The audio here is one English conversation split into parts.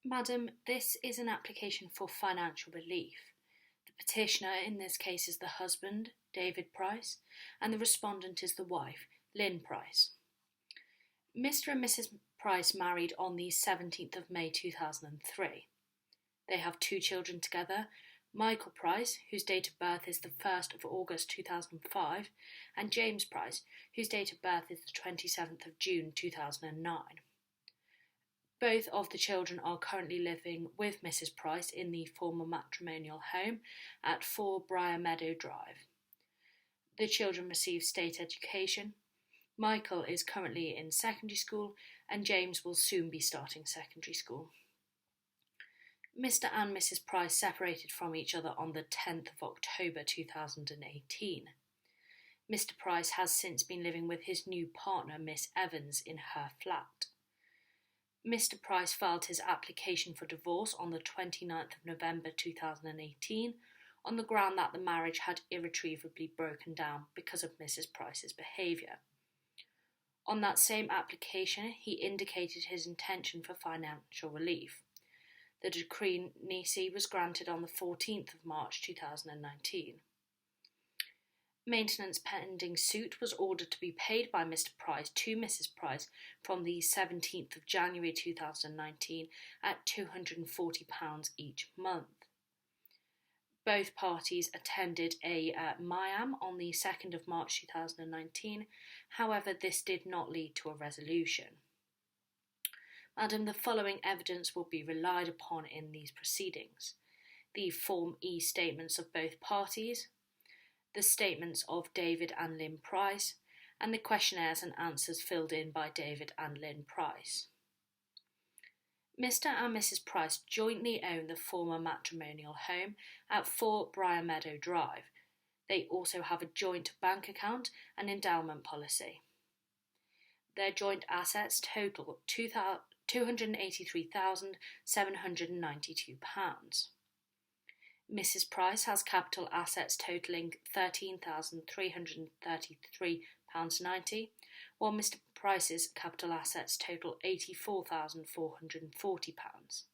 Madam, this is an application for financial relief. The petitioner in this case is the husband, David Price, and the respondent is the wife, Lynn Price. Mr. and Mrs. Price married on the 17th of May 2003. They have two children together, Michael Price, whose date of birth is the 1st of August 2005, and James Price, whose date of birth is the 27th of June 2009. Both of the children are currently living with Mrs. Price in the former matrimonial home at 4 Briar Meadow Drive. The children receive state education. Michael is currently in secondary school and James will soon be starting secondary school. Mr. and Mrs. Price separated from each other on the 10th of October 2018. Mr. Price has since been living with his new partner, Miss Evans, in her flat. Mr. Price filed his application for divorce on the 29th of November 2018 on the ground that the marriage had irretrievably broken down because of Mrs. Price's behaviour. On that same application, he indicated his intention for financial relief. The decree nisi was granted on the 14th of March 2019. Maintenance pending suit was ordered to be paid by Mr. Price to Mrs. Price from the 17th of January 2019 at £240 each month. Both parties attended a MIAM on the 2nd of March 2019, however this did not lead to a resolution. Madam, the following evidence will be relied upon in these proceedings: the Form E statements of both parties, the statements of David and Lynn Price, and the questionnaires and answers filled in by David and Lynn Price. Mr. and Mrs. Price jointly own the former matrimonial home at 4 Briar Meadow Drive. They also have a joint bank account and endowment policy. Their joint assets total £283,792. Mrs. Price has capital assets totalling £13,333.90, while Mr. Price's capital assets total £84,440.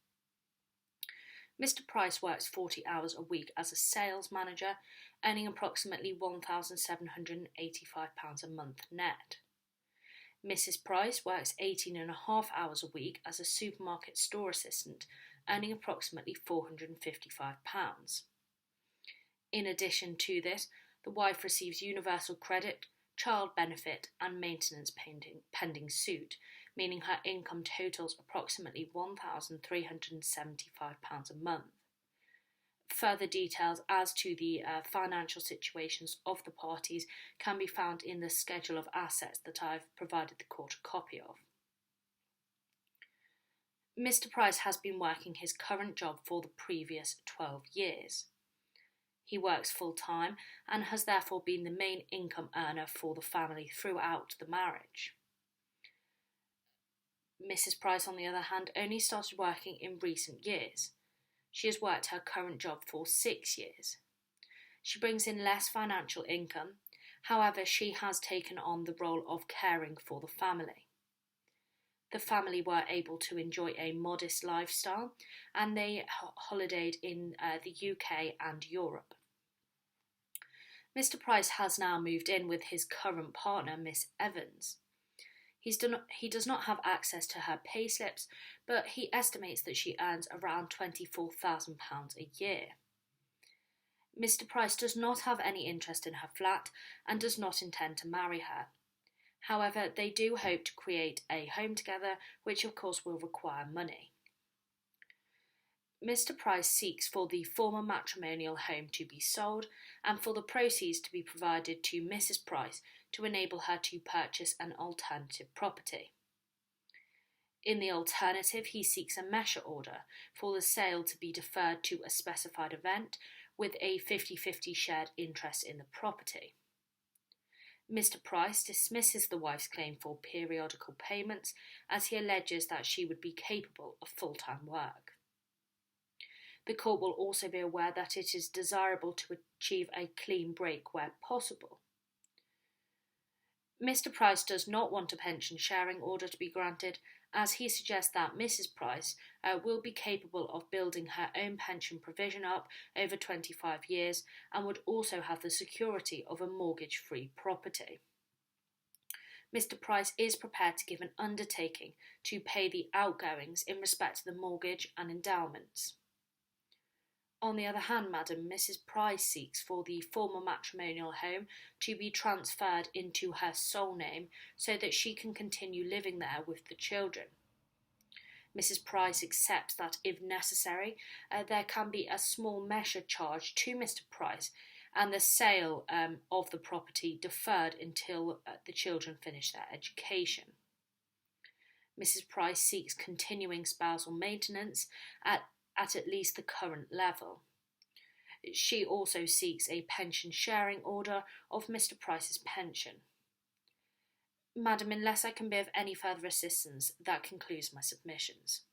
Mr. Price works 40 hours a week as a sales manager, earning approximately £1,785 a month net. Mrs. Price works 18.5 hours a week as a supermarket store assistant, earning approximately £455. In addition to this, the wife receives universal credit, child benefit and maintenance pending suit, meaning her income totals approximately £1,375 a month. Further details as to the financial situations of the parties can be found in the schedule of assets that I've provided the court a copy of. Mr. Price has been working his current job for the previous 12 years. He works full-time and has therefore been the main income earner for the family throughout the marriage. Mrs. Price, on the other hand, only started working in recent years. She has worked her current job for 6 years. She brings in less financial income, however, she has taken on the role of caring for the family. The family were able to enjoy a modest lifestyle and they holidayed in the UK and Europe. Mr. Price has now moved in with his current partner, Miss Evans. He does not have access to her payslips, but he estimates that she earns around £24,000 a year. Mr. Price does not have any interest in her flat and does not intend to marry her. However, they do hope to create a home together, which of course will require money. Mr. Price seeks for the former matrimonial home to be sold and for the proceeds to be provided to Mrs. Price to enable her to purchase an alternative property. In the alternative, he seeks a measure order for the sale to be deferred to a specified event with a 50-50 shared interest in the property. Mr. Price dismisses the wife's claim for periodical payments as he alleges that she would be capable of full-time work. The court will also be aware that it is desirable to achieve a clean break where possible. Mr. Price does not want a pension sharing order to be granted as he suggests that Mrs. Price will be capable of building her own pension provision up over 25 years and would also have the security of a mortgage-free property. Mr. Price is prepared to give an undertaking to pay the outgoings in respect to the mortgage and endowments. On the other hand, Madam, Mrs. Price seeks for the former matrimonial home to be transferred into her sole name so that she can continue living there with the children. Mrs. Price accepts that, if necessary, there can be a small measure charged to Mr. Price and the sale of the property deferred until the children finish their education. Mrs. Price seeks continuing spousal maintenance at least the current level. She also seeks a pension sharing order of Mr. Price's pension. Madam, unless I can be of any further assistance, that concludes my submissions.